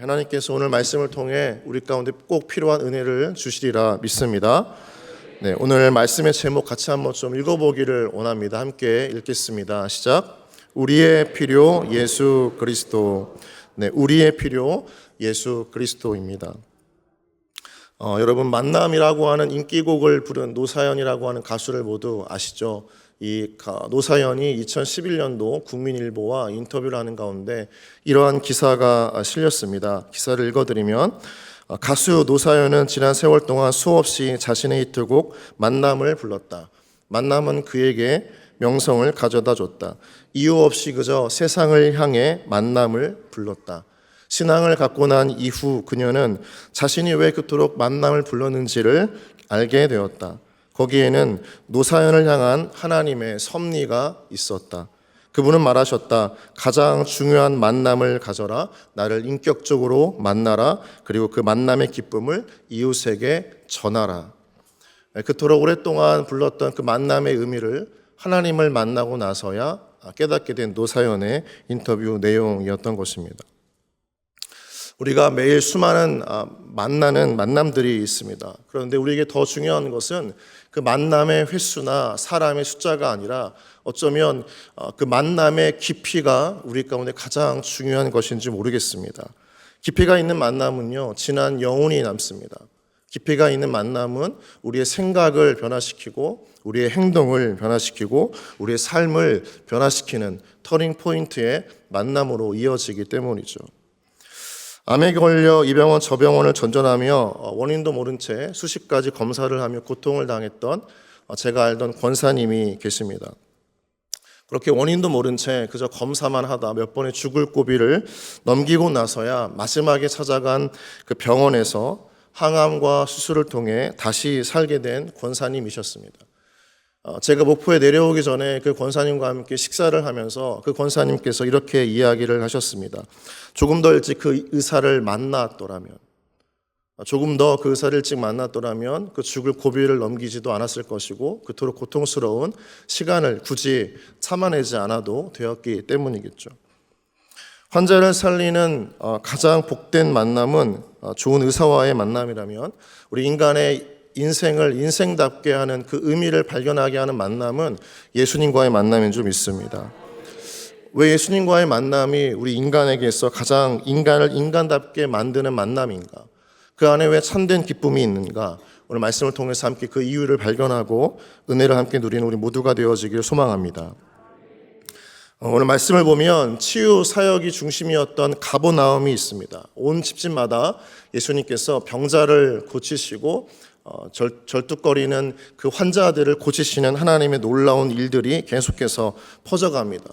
하나님께서 오늘 말씀을 통해 우리 가운데 꼭 필요한 은혜를 주시리라 믿습니다. 네, 오늘 말씀의 제목 같이 한번 좀 읽어보기를 원합니다. 함께 읽겠습니다. 시작. 우리의 필요 예수 그리스도. 네, 우리의 필요 예수 그리스도입니다. 여러분, 만남이라고 하는 인기곡을 부른 노사연이라고 하는 가수를 모두 아시죠? 이 노사연이 2011년도 국민일보와 인터뷰를 하는 가운데 이러한 기사가 실렸습니다. 기사를 읽어드리면, 가수 노사연은 지난 세월 동안 수없이 자신의 히트곡 만남을 불렀다. 만남은 그에게 명성을 가져다 줬다. 이유 없이 그저 세상을 향해 만남을 불렀다. 신앙을 갖고 난 이후 그녀는 자신이 왜 그토록 만남을 불렀는지를 알게 되었다. 거기에는 노사연을 향한 하나님의 섭리가 있었다. 그분은 말하셨다. 가장 중요한 만남을 가져라. 나를 인격적으로 만나라. 그리고 그 만남의 기쁨을 이웃에게 전하라. 그토록 오랫동안 불렀던 그 만남의 의미를 하나님을 만나고 나서야 깨닫게 된 노사연의 인터뷰 내용이었던 것입니다. 우리가 매일 수많은 만나는 만남들이 있습니다. 그런데 우리에게 더 중요한 것은 그 만남의 횟수나 사람의 숫자가 아니라 어쩌면 그 만남의 깊이가 우리 가운데 가장 중요한 것인지 모르겠습니다. 깊이가 있는 만남은요, 지난 영혼이 남습니다. 깊이가 있는 만남은 우리의 생각을 변화시키고 우리의 행동을 변화시키고 우리의 삶을 변화시키는 터닝 포인트의 만남으로 이어지기 때문이죠. 암에 걸려 이 병원 저 병원을 전전하며 원인도 모른 채 수십 가지 검사를 하며 고통을 당했던 제가 알던 권사님이 계십니다. 그렇게 원인도 모른 채 그저 검사만 하다 몇 번의 죽을 고비를 넘기고 나서야 마지막에 찾아간 그 병원에서 항암과 수술을 통해 다시 살게 된 권사님이셨습니다. 제가 목포에 내려오기 전에 그 권사님과 함께 식사를 하면서 그 권사님께서 이렇게 이야기를 하셨습니다. 조금 더 일찍 그 의사를 만났더라면, 조금 더 그 의사를 일찍 만났더라면 그 죽을 고비를 넘기지도 않았을 것이고 그토록 고통스러운 시간을 굳이 참아내지 않아도 되었기 때문이겠죠. 환자를 살리는 가장 복된 만남은 좋은 의사와의 만남이라면, 우리 인간의 인생을 인생답게 하는 그 의미를 발견하게 하는 만남은 예수님과의 만남인 줄 믿습니다. 왜 예수님과의 만남이 우리 인간에게 있어 가장 인간을 인간답게 만드는 만남인가? 그 안에 왜 참된 기쁨이 있는가? 오늘 말씀을 통해서 함께 그 이유를 발견하고 은혜를 함께 누리는 우리 모두가 되어지길 소망합니다. 오늘 말씀을 보면 치유 사역이 중심이었던 가버나움이 있습니다. 온 집집마다 예수님께서 병자를 고치시고 절뚝거리는 그 환자들을 고치시는 하나님의 놀라운 일들이 계속해서 퍼져갑니다.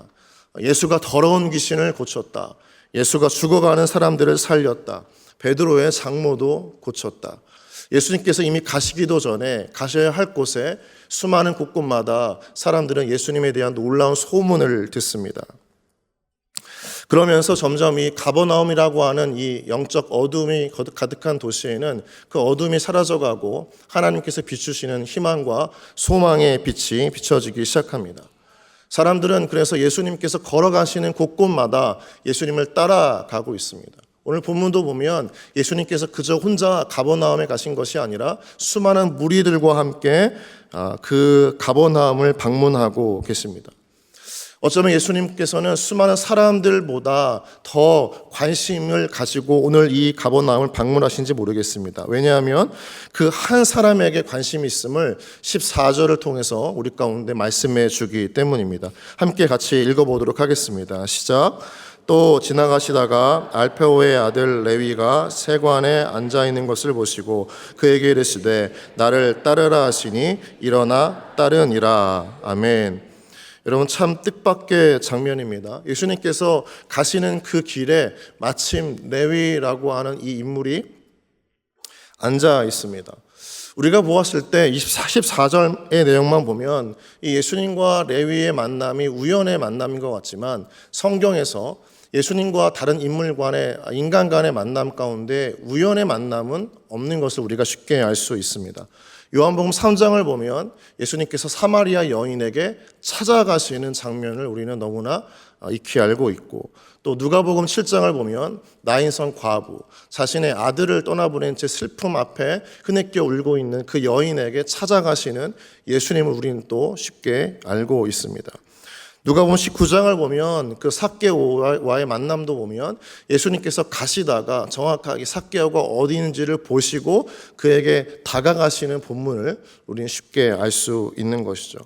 예수가 더러운 귀신을 고쳤다. 예수가 죽어가는 사람들을 살렸다. 베드로의 장모도 고쳤다. 예수님께서 이미 가시기도 전에 가셔야 할 곳에 수많은 곳곳마다 사람들은 예수님에 대한 놀라운 소문을 듣습니다. 그러면서 점점 이 가버나움이라고 하는 이 영적 어둠이 가득한 도시에는 그 어둠이 사라져가고 하나님께서 비추시는 희망과 소망의 빛이 비춰지기 시작합니다. 사람들은 그래서 예수님께서 걸어가시는 곳곳마다 예수님을 따라가고 있습니다. 오늘 본문도 보면 예수님께서 그저 혼자 가버나움에 가신 것이 아니라 수많은 무리들과 함께 그 가버나움을 방문하고 계십니다. 어쩌면 예수님께서는 수많은 사람들보다 더 관심을 가지고 오늘 이 가버나움을 방문하신지 모르겠습니다. 왜냐하면 그 한 사람에게 관심이 있음을 14절을 통해서 우리 가운데 말씀해 주기 때문입니다. 함께 같이 읽어보도록 하겠습니다. 시작. 또 지나가시다가 알페오의 아들 레위가 세관에 앉아있는 것을 보시고 그에게 이르시되 나를 따르라 하시니 일어나 따르니라. 아멘. 여러분, 참 뜻밖의 장면입니다. 예수님께서 가시는 그 길에 마침 레위라고 하는 이 인물이 앉아 있습니다. 우리가 보았을 때 14절의 내용만 보면 이 예수님과 레위의 만남이 우연의 만남인 것 같지만 성경에서 예수님과 다른 인물 간의 인간 간의 만남 가운데 우연의 만남은 없는 것을 우리가 쉽게 알 수 있습니다. 요한복음 3장을 보면 예수님께서 사마리아 여인에게 찾아가시는 장면을 우리는 너무나 익히 알고 있고, 또 누가복음 7장을 보면 나인성 과부, 자신의 아들을 떠나보낸 채 슬픔 앞에 흐느껴 울고 있는 그 여인에게 찾아가시는 예수님을 우리는 또 쉽게 알고 있습니다. 누가복음 19장을 보면 그 삭개오와의 만남도 보면 예수님께서 가시다가 정확하게 삭개오가 어디 있는지를 보시고 그에게 다가가시는 본문을 우리는 쉽게 알 수 있는 것이죠.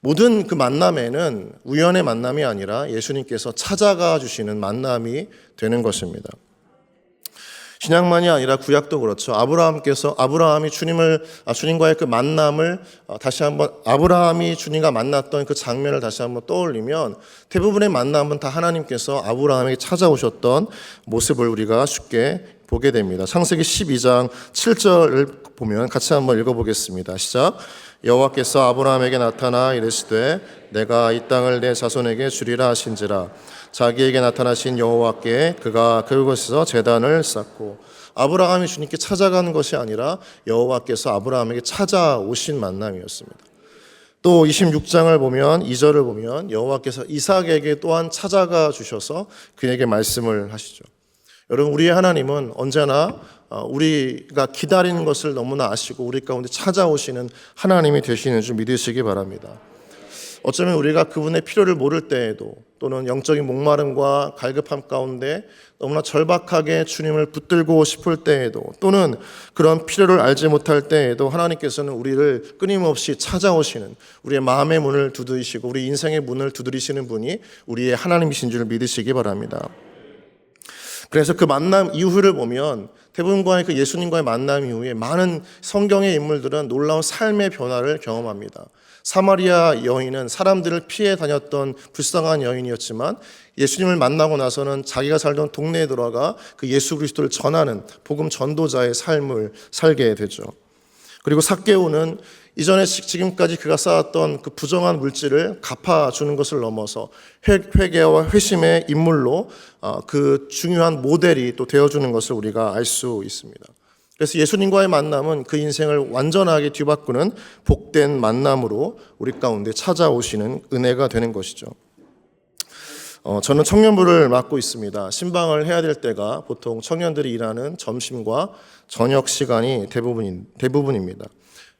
모든 그 만남에는 우연의 만남이 아니라 예수님께서 찾아가 주시는 만남이 되는 것입니다. 신약만이 아니라 구약도 그렇죠. 아브라함이 주님과의 그 만남을 다시 한번 아브라함이 주님과 만났던 그 장면을 다시 한번 떠올리면 대부분의 만남은 다 하나님께서 아브라함에게 찾아오셨던 모습을 우리가 쉽게 보게 됩니다. 창세기 12장 7절을 보면 같이 한번 읽어보겠습니다. 시작. 여호와께서 아브라함에게 나타나 이르시되 내가 이 땅을 내 자손에게 주리라 하신지라. 자기에게 나타나신 여호와께 그가 그곳에서 제단을 쌓고, 아브라함이 주님께 찾아가는 것이 아니라 여호와께서 아브라함에게 찾아오신 만남이었습니다. 또 26장을 보면 2절을 보면 여호와께서 이삭에게 또한 찾아가 주셔서 그에게 말씀을 하시죠. 여러분, 우리의 하나님은 언제나 우리가 기다리는 것을 너무나 아시고 우리 가운데 찾아오시는 하나님이 되시는 줄 믿으시기 바랍니다. 어쩌면 우리가 그분의 필요를 모를 때에도, 또는 영적인 목마름과 갈급함 가운데 너무나 절박하게 주님을 붙들고 싶을 때에도, 또는 그런 필요를 알지 못할 때에도 하나님께서는 우리를 끊임없이 찾아오시는, 우리의 마음의 문을 두드리시고 우리 인생의 문을 두드리시는 분이 우리의 하나님이신 줄 믿으시기 바랍니다. 그래서 그 만남 이후를 보면 대부분과의 그 예수님과의 만남 이후에 많은 성경의 인물들은 놀라운 삶의 변화를 경험합니다. 사마리아 여인은 사람들을 피해 다녔던 불쌍한 여인이었지만 예수님을 만나고 나서는 자기가 살던 동네에 들어가 그 예수 그리스도를 전하는 복음 전도자의 삶을 살게 되죠. 그리고 삭개오는 이전에 지금까지 그가 쌓았던 그 부정한 물질을 갚아주는 것을 넘어서 회개와 회심의 인물로 그 중요한 모델이 또 되어주는 것을 우리가 알 수 있습니다. 그래서 예수님과의 만남은 그 인생을 완전하게 뒤바꾸는 복된 만남으로 우리 가운데 찾아오시는 은혜가 되는 것이죠. 저는 청년부를 맡고 있습니다. 신방을 해야 될 때가 보통 청년들이 일하는 점심과 저녁 시간이 대부분입니다.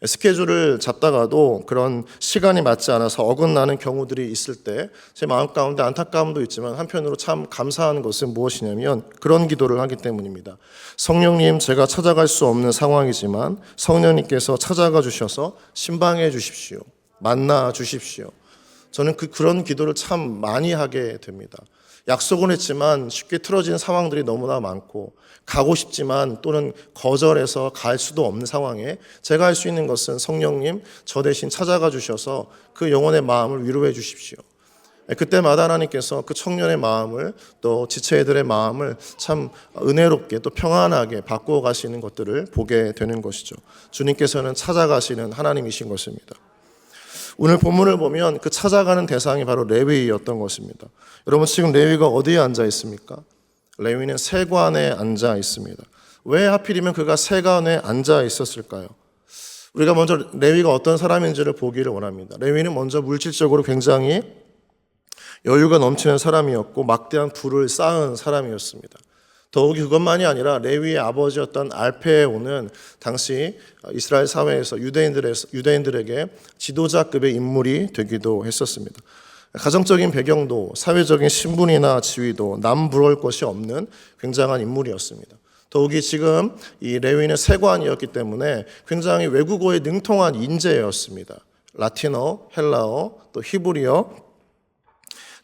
스케줄을 잡다가도 그런 시간이 맞지 않아서 어긋나는 경우들이 있을 때 제 마음 가운데 안타까움도 있지만 한편으로 참 감사한 것은 무엇이냐면 그런 기도를 하기 때문입니다. 성령님, 제가 찾아갈 수 없는 상황이지만 성령님께서 찾아가 주셔서 신방해 주십시오. 만나 주십시오. 저는 그런 기도를 참 많이 하게 됩니다. 약속은 했지만 쉽게 틀어진 상황들이 너무나 많고, 가고 싶지만 또는 거절해서 갈 수도 없는 상황에 제가 할 수 있는 것은 성령님, 저 대신 찾아가 주셔서 그 영혼의 마음을 위로해 주십시오. 그때마다 하나님께서 그 청년의 마음을, 또 지체들의 마음을 참 은혜롭게 또 평안하게 바꾸어 가시는 것들을 보게 되는 것이죠. 주님께서는 찾아가시는 하나님이신 것입니다. 오늘 본문을 보면 그 찾아가는 대상이 바로 레위였던 것입니다. 여러분, 지금 레위가 어디에 앉아 있습니까? 레위는 세관에 앉아 있습니다. 왜 하필이면 그가 세관에 앉아 있었을까요? 우리가 먼저 레위가 어떤 사람인지를 보기를 원합니다. 레위는 먼저 물질적으로 굉장히 여유가 넘치는 사람이었고 막대한 부를 쌓은 사람이었습니다. 더욱이 그것만이 아니라 레위의 아버지였던 알페오는 당시 이스라엘 사회에서 유대인들에게 지도자급의 인물이 되기도 했었습니다. 가정적인 배경도 사회적인 신분이나 지위도 남부러울 것이 없는 굉장한 인물이었습니다. 더욱이 지금 이 레위는 세관이었기 때문에 굉장히 외국어에 능통한 인재였습니다. 라틴어, 헬라어, 또 히브리어,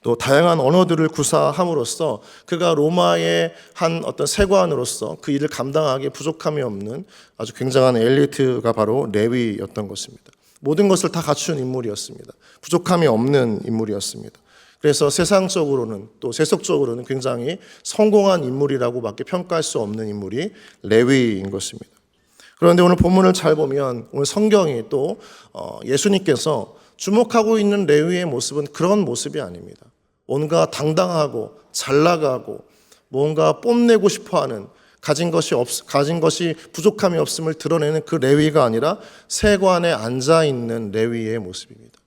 또 다양한 언어들을 구사함으로써 그가 로마의 한 어떤 세관으로서 그 일을 감당하기에 부족함이 없는 아주 굉장한 엘리트가 바로 레위였던 것입니다. 모든 것을 다 갖춘 인물이었습니다. 부족함이 없는 인물이었습니다. 그래서 세상적으로는 또 세속적으로는 굉장히 성공한 인물이라고밖에 평가할 수 없는 인물이 레위인 것입니다. 그런데 오늘 본문을 잘 보면 오늘 성경이 또 예수님께서 주목하고 있는 레위의 모습은 그런 모습이 아닙니다. 뭔가 당당하고 잘 나가고 뭔가 뽐내고 싶어하는, 가진 것이 부족함이 없음을 드러내는 그 레위가 아니라 세관에 앉아 있는 레위의 모습입니다.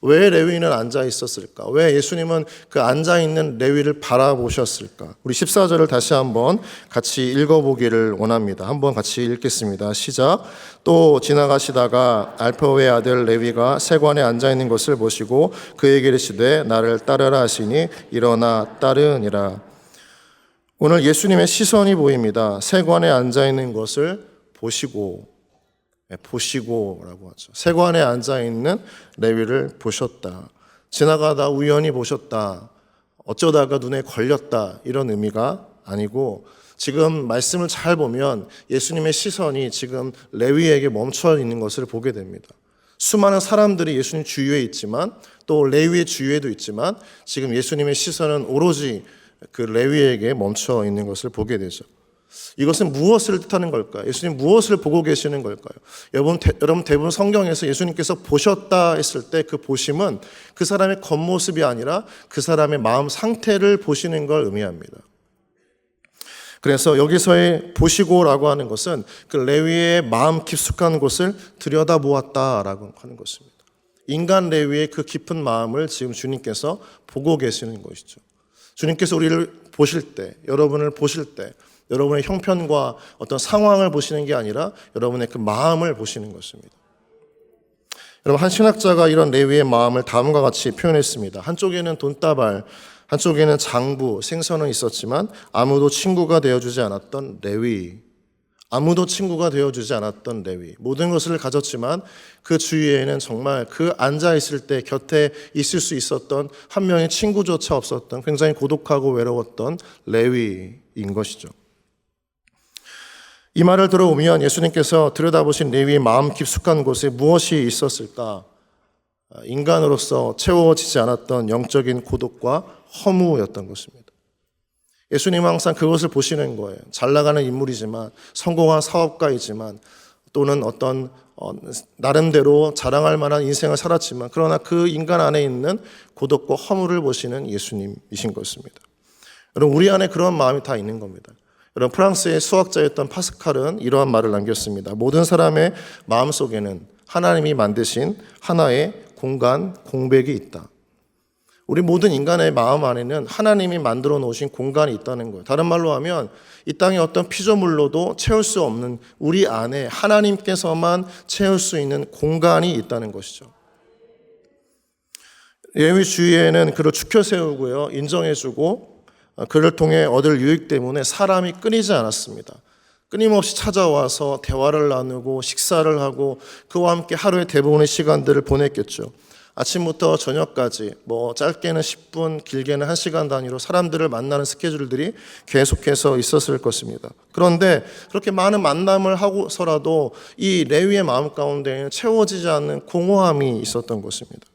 왜 레위인은 앉아 있었을까? 왜 예수님은 그 앉아 있는 레위를 바라보셨을까? 우리 14절을 다시 한번 같이 읽어보기를 원합니다. 한번 같이 읽겠습니다. 시작. 또 지나가시다가 알페오의 아들 레위가 세관에 앉아 있는 것을 보시고 그에게 이르시되 나를 따르라 하시니 일어나 따르니라. 오늘 예수님의 시선이 보입니다. 세관에 앉아 있는 것을 보시고라고 하죠. 세관에 앉아 있는 레위를 보셨다. 지나가다 우연히 보셨다. 어쩌다가 눈에 걸렸다. 이런 의미가 아니고 지금 말씀을 잘 보면 예수님의 시선이 지금 레위에게 멈춰 있는 것을 보게 됩니다. 수많은 사람들이 예수님 주위에 있지만 또 레위의 주위에도 있지만 지금 예수님의 시선은 오로지 그 레위에게 멈춰 있는 것을 보게 되죠. 이것은 무엇을 뜻하는 걸까요? 예수님 무엇을 보고 계시는 걸까요? 여러분 대부분 성경에서 예수님께서 보셨다 했을 때 그 보심은 그 사람의 겉모습이 아니라 그 사람의 마음 상태를 보시는 걸 의미합니다. 그래서 여기서의 보시고라고 하는 것은 그 레위의 마음 깊숙한 곳을 들여다보았다라고 하는 것입니다. 인간 레위의 그 깊은 마음을 지금 주님께서 보고 계시는 것이죠. 주님께서 우리를 보실 때, 여러분을 보실 때 여러분의 형편과 어떤 상황을 보시는 게 아니라 여러분의 그 마음을 보시는 것입니다. 여러분, 한 신학자가 이런 레위의 마음을 다음과 같이 표현했습니다. 한쪽에는 돈다발, 한쪽에는 장부, 생선은 있었지만 아무도 친구가 되어주지 않았던 레위. 아무도 친구가 되어주지 않았던 레위. 모든 것을 가졌지만 그 주위에는 정말 그 앉아있을 때 곁에 있을 수 있었던 한 명의 친구조차 없었던 굉장히 고독하고 외로웠던 레위인 것이죠. 이 말을 들어보면 예수님께서 들여다보신 레위의 마음 깊숙한 곳에 무엇이 있었을까? 인간으로서 채워지지 않았던 영적인 고독과 허무였던 것입니다. 예수님은 항상 그것을 보시는 거예요. 잘 나가는 인물이지만, 성공한 사업가이지만, 또는 어떤 나름대로 자랑할 만한 인생을 살았지만, 그러나 그 인간 안에 있는 고독과 허무를 보시는 예수님이신 것입니다. 여러분, 우리 안에 그런 마음이 다 있는 겁니다. 여러분, 프랑스의 수학자였던 파스칼은 이러한 말을 남겼습니다. 모든 사람의 마음속에는 하나님이 만드신 하나의 공간, 공백이 있다. 우리 모든 인간의 마음 안에는 하나님이 만들어 놓으신 공간이 있다는 거예요. 다른 말로 하면 이 땅의 어떤 피조물로도 채울 수 없는 우리 안에 하나님께서만 채울 수 있는 공간이 있다는 것이죠. 레위 주위에는 그를 축혀 세우고요, 인정해주고 그를 통해 얻을 유익 때문에 사람이 끊이지 않았습니다. 끊임없이 찾아와서 대화를 나누고 식사를 하고 그와 함께 하루의 대부분의 시간들을 보냈겠죠. 아침부터 저녁까지 짧게는 10분, 길게는 1시간 단위로 사람들을 만나는 스케줄들이 계속해서 있었을 것입니다. 그런데 그렇게 많은 만남을 하고서라도 이 레위의 마음 가운데에는 채워지지 않는 공허함이 있었던 것입니다.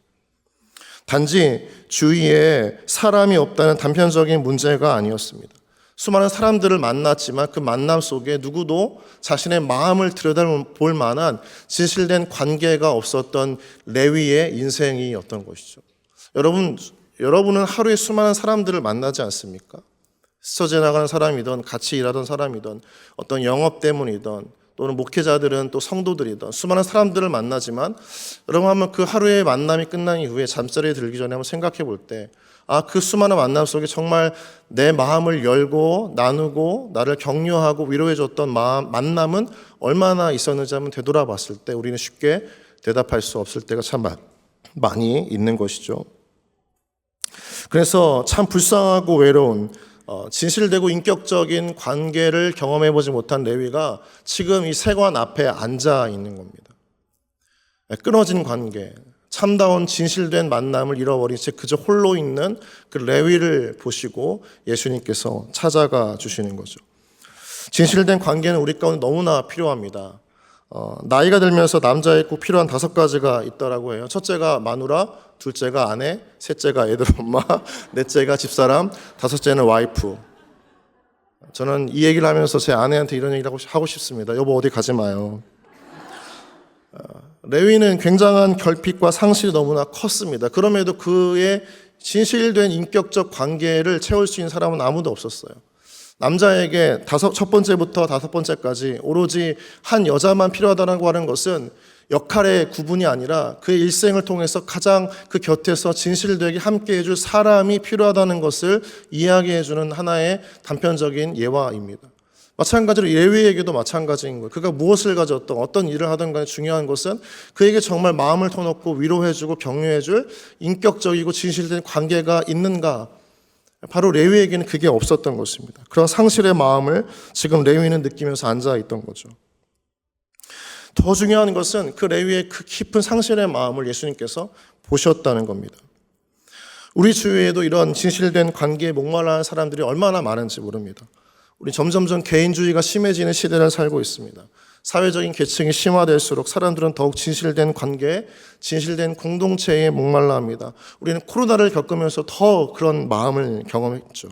단지 주위에 사람이 없다는 단편적인 문제가 아니었습니다. 수많은 사람들을 만났지만 그 만남 속에 누구도 자신의 마음을 들여다볼 만한 진실된 관계가 없었던 레위의 인생이었던 것이죠. 여러분은 하루에 수많은 사람들을 만나지 않습니까? 스쳐 지나가는 사람이든 같이 일하던 사람이든 어떤 영업 때문이든 또는 목회자들은 또 성도들이든 수많은 사람들을 만나지만 여러분 한번 그 하루의 만남이 끝난 이후에 잠자리에 들기 전에 한번 생각해 볼 때 그 수많은 만남 속에 정말 내 마음을 열고 나누고 나를 격려하고 위로해줬던 만남은 얼마나 있었는지 한번 되돌아봤을 때 우리는 쉽게 대답할 수 없을 때가 참 많이 있는 것이죠. 그래서 참 불쌍하고 외로운 진실되고 인격적인 관계를 경험해보지 못한 레위가 지금 이 세관 앞에 앉아 있는 겁니다. 끊어진 관계, 참다운 진실된 만남을 잃어버린 채 그저 홀로 있는 그 레위를 보시고 예수님께서 찾아가 주시는 거죠. 진실된 관계는 우리 가운데 너무나 필요합니다. 나이가 들면서 남자에 꼭 필요한 5가지가 있다라고 해요. 첫째가 마누라, 둘째가 아내, 셋째가 애들 엄마, 넷째가 집사람, 5째는 와이프. 저는 이 얘기를 하면서 제 아내한테 이런 얘기를 하고 싶습니다. 여보 어디 가지 마요. 레위는 굉장한 결핍과 상실이 너무나 컸습니다. 그럼에도 그의 진실된 인격적 관계를 채울 수 있는 사람은 아무도 없었어요. 남자에게 첫 번째부터 5번째까지 오로지 한 여자만 필요하다고 하는 것은 역할의 구분이 아니라 그의 일생을 통해서 가장 그 곁에서 진실되게 함께 해줄 사람이 필요하다는 것을 이야기해주는 하나의 단편적인 예화입니다. 마찬가지로 레위에게도 마찬가지인 거예요. 그가 무엇을 가졌던 어떤 일을 하든 간에 중요한 것은 그에게 정말 마음을 터놓고 위로해주고 격려해줄 인격적이고 진실된 관계가 있는가. 바로 레위에게는 그게 없었던 것입니다. 그런 상실의 마음을 지금 레위는 느끼면서 앉아있던 거죠. 더 중요한 것은 그 레위의 그 깊은 상실의 마음을 예수님께서 보셨다는 겁니다. 우리 주위에도 이런 진실된 관계에 목말라하는 사람들이 얼마나 많은지 모릅니다. 우리 점점점 개인주의가 심해지는 시대를 살고 있습니다. 사회적인 계층이 심화될수록 사람들은 더욱 진실된 관계에, 진실된 공동체에 목말라합니다. 우리는 코로나를 겪으면서 더 그런 마음을 경험했죠.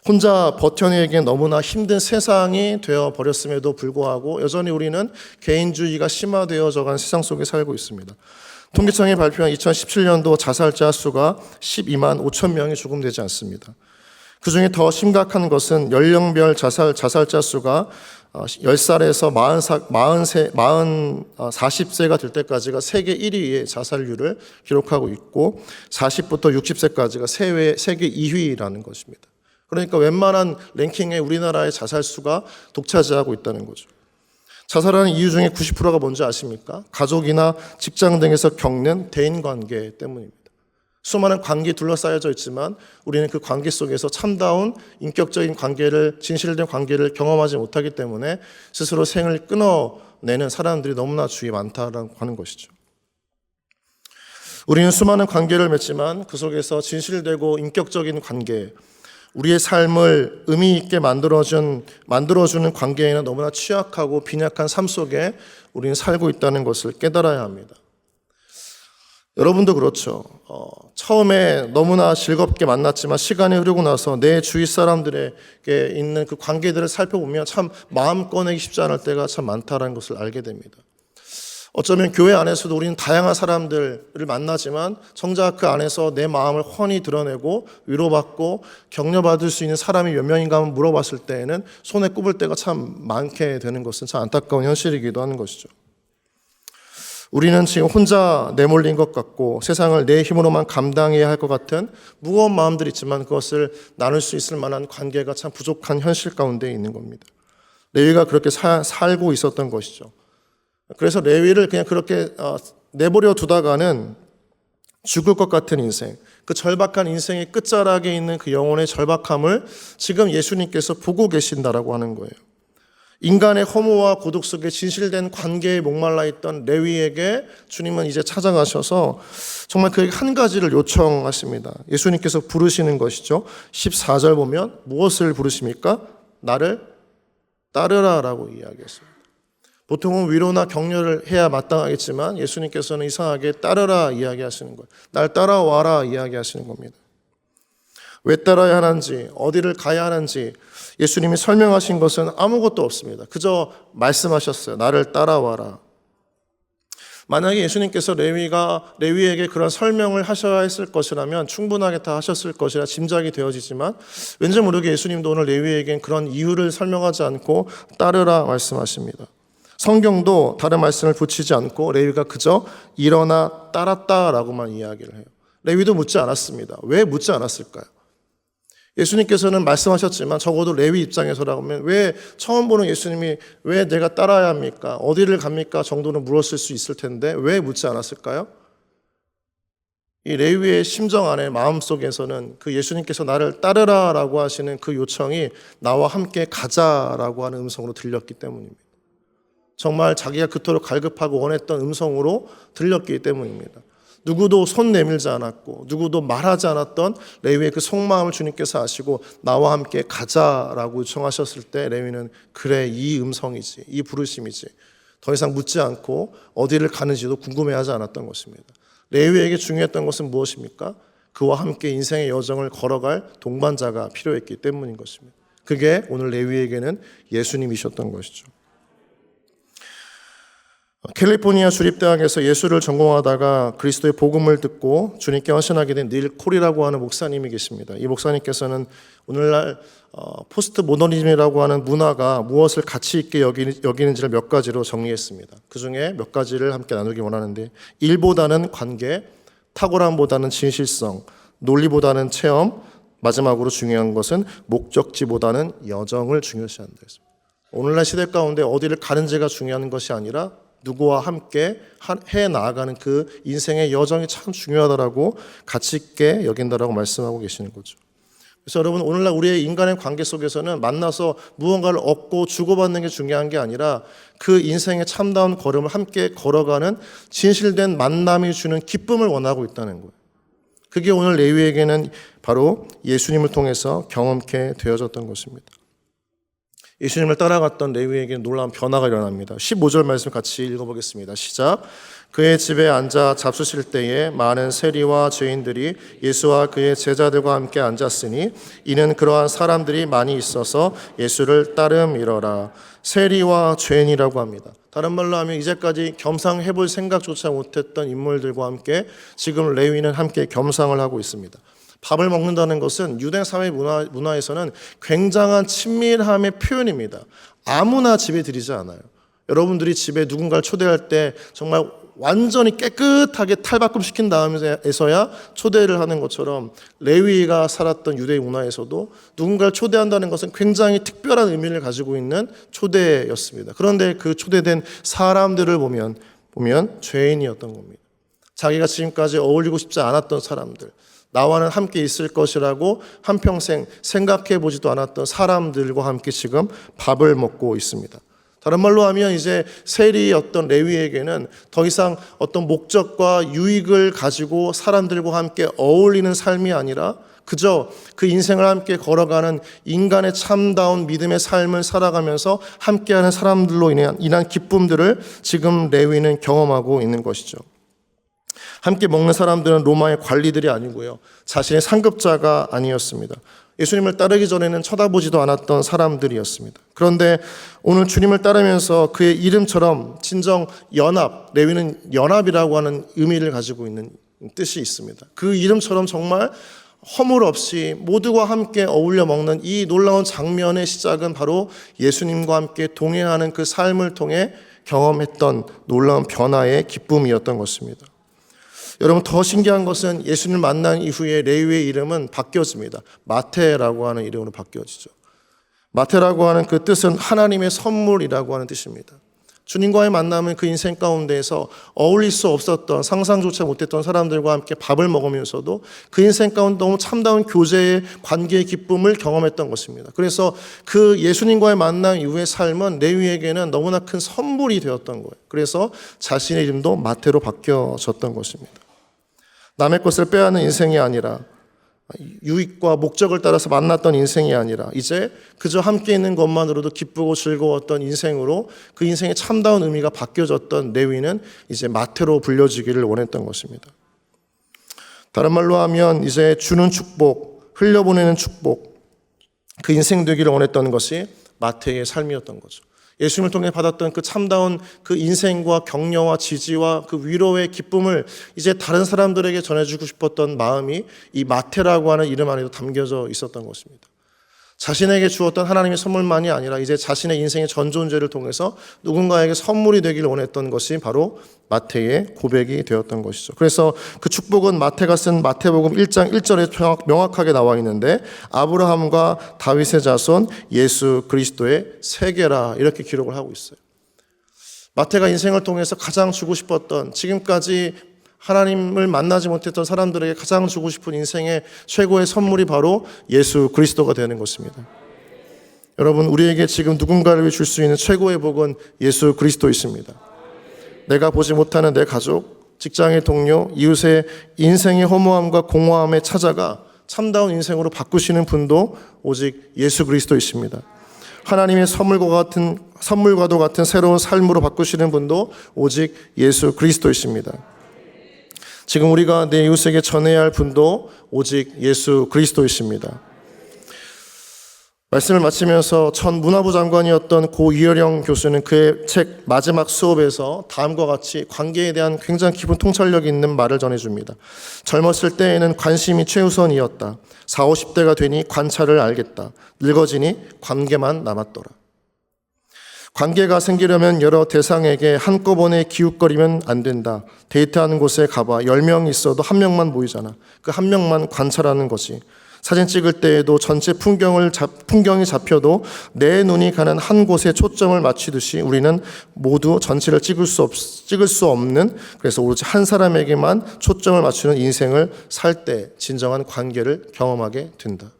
혼자 버텨내기엔 너무나 힘든 세상이 되어버렸음에도 불구하고 여전히 우리는 개인주의가 심화되어져 간 세상 속에 살고 있습니다. 통계청이 발표한 2017년도 자살자 수가 12만 5천 명이 조금 되지 않습니다. 그중에 더 심각한 것은 연령별 자살자 수가 10살에서 40세가 될 때까지가 세계 1위의 자살률을 기록하고 있고 40부터 60세까지가 세계 2위라는 것입니다. 그러니까 웬만한 랭킹에 우리나라의 자살수가 독차지하고 있다는 거죠. 자살하는 이유 중에 90%가 뭔지 아십니까? 가족이나 직장 등에서 겪는 대인관계 때문입니다. 수많은 관계에 둘러싸여져 있지만 우리는 그 관계 속에서 참다운 인격적인 관계를, 진실된 관계를 경험하지 못하기 때문에 스스로 생을 끊어내는 사람들이 너무나 주위에 많다라고 하는 것이죠. 우리는 수많은 관계를 맺지만 그 속에서 진실되고 인격적인 관계, 우리의 삶을 의미 있게 만들어주는 관계에는 너무나 취약하고 빈약한 삶 속에 우리는 살고 있다는 것을 깨달아야 합니다. 여러분도 그렇죠. 처음에 너무나 즐겁게 만났지만 시간이 흐르고 나서 내 주위 사람들에게 있는 그 관계들을 살펴보면 참 마음 꺼내기 쉽지 않을 때가 참 많다는 것을 알게 됩니다. 어쩌면 교회 안에서도 우리는 다양한 사람들을 만나지만 정작 그 안에서 내 마음을 훤히 드러내고 위로받고 격려받을 수 있는 사람이 몇 명인가 한번 물어봤을 때에는 손에 꼽을 때가 참 많게 되는 것은 참 안타까운 현실이기도 하는 것이죠. 우리는 지금 혼자 내몰린 것 같고 세상을 내 힘으로만 감당해야 할 것 같은 무거운 마음들이 있지만 그것을 나눌 수 있을 만한 관계가 참 부족한 현실 가운데 있는 겁니다. 레위가 그렇게 살고 있었던 것이죠. 그래서 레위를 그냥 그렇게 내버려 두다가는 죽을 것 같은 인생, 그 절박한 인생의 끝자락에 있는 그 영혼의 절박함을 지금 예수님께서 보고 계신다라고 하는 거예요. 인간의 허무와 고독 속에 진실된 관계에 목말라 있던 레위에게 주님은 이제 찾아가셔서 정말 그에게 한 가지를 요청하십니다. 예수님께서 부르시는 것이죠. 14절 보면 무엇을 부르십니까? 나를 따르라라고 이야기했습니다. 보통은 위로나 격려를 해야 마땅하겠지만 예수님께서는 이상하게 따르라 이야기하시는 거예요. 날 따라와라 이야기하시는 겁니다. 왜 따라야 하는지, 어디를 가야 하는지 예수님이 설명하신 것은 아무것도 없습니다. 그저 말씀하셨어요. 나를 따라와라. 만약에 예수님께서 레위에게 그런 설명을 하셔야 했을 것이라면 충분하게 다 하셨을 것이라 짐작이 되어지지만 왠지 모르게 예수님도 오늘 레위에겐 그런 이유를 설명하지 않고 따르라 말씀하십니다. 성경도 다른 말씀을 붙이지 않고 레위가 그저 일어나 따랐다라고만 이야기를 해요. 레위도 묻지 않았습니다. 왜 묻지 않았을까요? 예수님께서는 말씀하셨지만 적어도 레위 입장에서라면 왜 처음 보는 예수님이 왜 내가 따라야 합니까? 어디를 갑니까? 정도는 물었을 수 있을 텐데 왜 묻지 않았을까요? 이 레위의 심정 안에 마음속에서는 그 예수님께서 나를 따르라라고 하시는 그 요청이 나와 함께 가자라고 하는 음성으로 들렸기 때문입니다. 정말 자기가 그토록 갈급하고 원했던 음성으로 들렸기 때문입니다. 누구도 손 내밀지 않았고 누구도 말하지 않았던 레위의 그 속마음을 주님께서 아시고 나와 함께 가자라고 요청하셨을 때 레위는 그래 이 음성이지 이 부르심이지 더 이상 묻지 않고 어디를 가는지도 궁금해하지 않았던 것입니다. 레위에게 중요했던 것은 무엇입니까? 그와 함께 인생의 여정을 걸어갈 동반자가 필요했기 때문인 것입니다. 그게 오늘 레위에게는 예수님이셨던 것이죠. 캘리포니아 주립대학에서 예술을 전공하다가 그리스도의 복음을 듣고 주님께 헌신하게 된 닐 콜이라고 하는 목사님이 계십니다. 이 목사님께서는 오늘날 포스트 모더니즘이라고 하는 문화가 무엇을 가치 있게 여기는지를 몇 가지로 정리했습니다. 그 중에 몇 가지를 함께 나누기 원하는데, 일보다는 관계, 탁월함보다는 진실성, 논리보다는 체험, 마지막으로 중요한 것은 목적지보다는 여정을 중요시한다 했습니다. 오늘날 시대 가운데 어디를 가는지가 중요한 것이 아니라 누구와 함께 해 나아가는 그 인생의 여정이 참 중요하다라고 가치 있게 여긴다라고 말씀하고 계시는 거죠. 그래서 여러분, 오늘날 우리의 인간의 관계 속에서는 만나서 무언가를 얻고 주고받는 게 중요한 게 아니라 그 인생의 참다운 걸음을 함께 걸어가는 진실된 만남이 주는 기쁨을 원하고 있다는 거예요. 그게 오늘 레위에게는 바로 예수님을 통해서 경험케 되어졌던 것입니다. 예수님을 따라갔던 레위에게는 놀라운 변화가 일어납니다. 15절 말씀 같이 읽어보겠습니다. 시작. 그의 집에 앉아 잡수실 때에 많은 세리와 죄인들이 예수와 그의 제자들과 함께 앉았으니 이는 그러한 사람들이 많이 있어서 예수를 따름이러라. 세리와 죄인이라고 합니다. 다른 말로 하면 이제까지 겸상해볼 생각조차 못했던 인물들과 함께 지금 레위는 함께 겸상을 하고 있습니다. 밥을 먹는다는 것은 유대 사회 문화에서는 굉장한 친밀함의 표현입니다. 아무나 집에 들이지 않아요. 여러분들이 집에 누군가를 초대할 때 정말 완전히 깨끗하게 탈바꿈 시킨 다음에서야 초대를 하는 것처럼, 레위가 살았던 유대 문화에서도 누군가를 초대한다는 것은 굉장히 특별한 의미를 가지고 있는 초대였습니다. 그런데 그 초대된 사람들을 보면 죄인이었던 겁니다. 자기가 지금까지 어울리고 싶지 않았던 사람들, 나와는 함께 있을 것이라고 한평생 생각해 보지도 않았던 사람들과 함께 지금 밥을 먹고 있습니다. 다른 말로 하면 이제 세리였던 레위에게는 더 이상 어떤 목적과 유익을 가지고 사람들과 함께 어울리는 삶이 아니라 그저 그 인생을 함께 걸어가는 인간의 참다운 믿음의 삶을 살아가면서 함께하는 사람들로 인한 기쁨들을 지금 레위는 경험하고 있는 것이죠. 함께 먹는 사람들은 로마의 관리들이 아니고요, 자신의 상급자가 아니었습니다. 예수님을 따르기 전에는 쳐다보지도 않았던 사람들이었습니다. 그런데 오늘 주님을 따르면서 그의 이름처럼 진정 연합, 레위는 연합이라고 하는 의미를 가지고 있는 뜻이 있습니다. 그 이름처럼 정말 허물 없이 모두와 함께 어울려 먹는 이 놀라운 장면의 시작은 바로 예수님과 함께 동행하는 그 삶을 통해 경험했던 놀라운 변화의 기쁨이었던 것입니다. 여러분, 더 신기한 것은 예수님을 만난 이후에 레위의 이름은 바뀌어집니다. 마태라고 하는 이름으로 바뀌어지죠. 마태라고 하는 그 뜻은 하나님의 선물이라고 하는 뜻입니다. 주님과의 만남은 그 인생 가운데에서 어울릴 수 없었던, 상상조차 못했던 사람들과 함께 밥을 먹으면서도 그 인생 가운데 너무 참다운 교제의 관계의 기쁨을 경험했던 것입니다. 그래서 그 예수님과의 만남 이후의 삶은 레위에게는 너무나 큰 선물이 되었던 거예요. 그래서 자신의 이름도 마태로 바뀌어졌던 것입니다. 남의 것을 빼앗는 인생이 아니라, 유익과 목적을 따라서 만났던 인생이 아니라, 이제 그저 함께 있는 것만으로도 기쁘고 즐거웠던 인생으로 그 인생의 참다운 의미가 바뀌어졌던 레위는 이제 마태로 불려지기를 원했던 것입니다. 다른 말로 하면 이제 주는 축복, 흘려보내는 축복, 그 인생 되기를 원했던 것이 마태의 삶이었던 거죠. 예수님을 통해 받았던 그 참다운 그 인생과 격려와 지지와 그 위로의 기쁨을 이제 다른 사람들에게 전해주고 싶었던 마음이 이 마태라고 하는 이름 안에도 담겨져 있었던 것입니다. 자신에게 주었던 하나님의 선물만이 아니라 이제 자신의 인생의 전 존재를 통해서 누군가에게 선물이 되기를 원했던 것이 바로 마태의 고백이 되었던 것이죠. 그래서 그 축복은 마태가 쓴 마태복음 1장 1절에 명확하게 나와 있는데, 아브라함과 다윗의 자손 예수 그리스도의 세계라, 이렇게 기록을 하고 있어요. 마태가 인생을 통해서 가장 주고 싶었던, 지금까지 하나님을 만나지 못했던 사람들에게 가장 주고 싶은 인생의 최고의 선물이 바로 예수 그리스도가 되는 것입니다. 여러분, 우리에게 지금 누군가를 줄 수 있는 최고의 복은 예수 그리스도이십니다. 내가 보지 못하는 내 가족, 직장의 동료, 이웃의 인생의 허무함과 공허함에 찾아가 참다운 인생으로 바꾸시는 분도 오직 예수 그리스도이십니다. 하나님의 선물과도 같은 새로운 삶으로 바꾸시는 분도 오직 예수 그리스도이십니다. 지금 우리가 내 이웃에게 전해야 할 분도 오직 예수 그리스도이십니다. 말씀을 마치면서 전 문화부 장관이었던 고 이혜령 교수는 그의 책 마지막 수업에서 다음과 같이 관계에 대한 굉장히 깊은 통찰력 있는 말을 전해줍니다. 젊었을 때에는 관심이 최우선이었다. 40, 50대가 되니 관찰을 알겠다. 늙어지니 관계만 남았더라. 관계가 생기려면 여러 대상에게 한꺼번에 기웃거리면 안 된다. 데이트하는 곳에 가봐. 10명 있어도 한 명만 보이잖아. 그 한 명만 관찰하는 거지. 사진 찍을 때에도 전체 풍경이 잡혀도 내 눈이 가는 한 곳에 초점을 맞추듯이 우리는 모두 전체를 찍을 수 없는, 그래서 오로지 한 사람에게만 초점을 맞추는 인생을 살 때 진정한 관계를 경험하게 된다.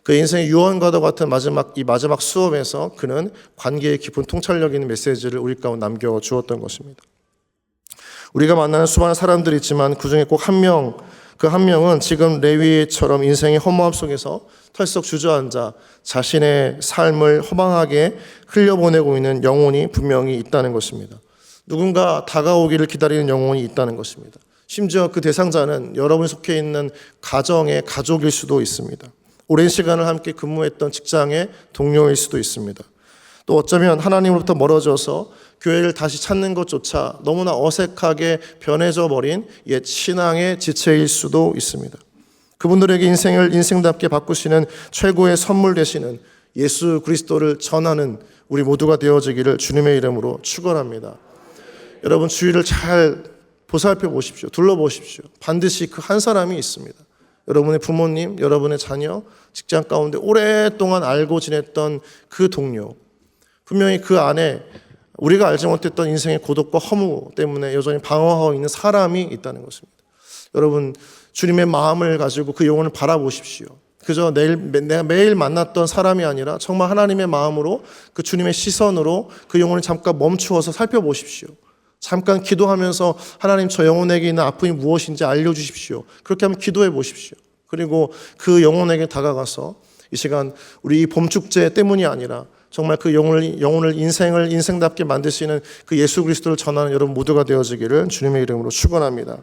그 인생의 유언과도 같은 마지막 수업에서 그는 관계의 깊은 통찰력 있는 메시지를 우리 가운데 남겨주었던 것입니다. 우리가 만나는 수많은 사람들이 있지만 그중에 꼭 그 한 명은 지금 레위처럼 인생의 허무함 속에서 털썩 주저앉아 자신의 삶을 허망하게 흘려보내고 있는 영혼이 분명히 있다는 것입니다. 누군가 다가오기를 기다리는 영혼이 있다는 것입니다. 심지어 그 대상자는 여러분이 속해 있는 가정의 가족일 수도 있습니다. 오랜 시간을 함께 근무했던 직장의 동료일 수도 있습니다. 또 어쩌면 하나님으로부터 멀어져서 교회를 다시 찾는 것조차 너무나 어색하게 변해져 버린 옛 신앙의 지체일 수도 있습니다. 그분들에게 인생을 인생답게 바꾸시는 최고의 선물 되시는 예수 그리스도를 전하는 우리 모두가 되어지기를 주님의 이름으로 축원합니다. 여러분 주위를 잘 보살펴 보십시오. 둘러보십시오. 반드시 그 한 사람이 있습니다. 여러분의 부모님, 여러분의 자녀, 직장 가운데 오랫동안 알고 지냈던 그 동료, 분명히 그 안에 우리가 알지 못했던 인생의 고독과 허무 때문에 여전히 방황하고 있는 사람이 있다는 것입니다. 여러분 주님의 마음을 가지고 그 영혼을 바라보십시오. 그저 내가 매일 만났던 사람이 아니라 정말 하나님의 마음으로 그 주님의 시선으로 그 영혼을 잠깐 멈추어서 살펴보십시오. 잠깐 기도하면서 하나님 저 영혼에게 있는 아픔이 무엇인지 알려주십시오. 그렇게 하면 기도해 보십시오. 그리고 그 영혼에게 다가가서 이 시간 우리 이 봄축제 때문이 아니라 정말 그 영혼을 인생답게 만드시는 그 예수 그리스도를 전하는 여러분 모두가 되어지기를 주님의 이름으로 축원합니다.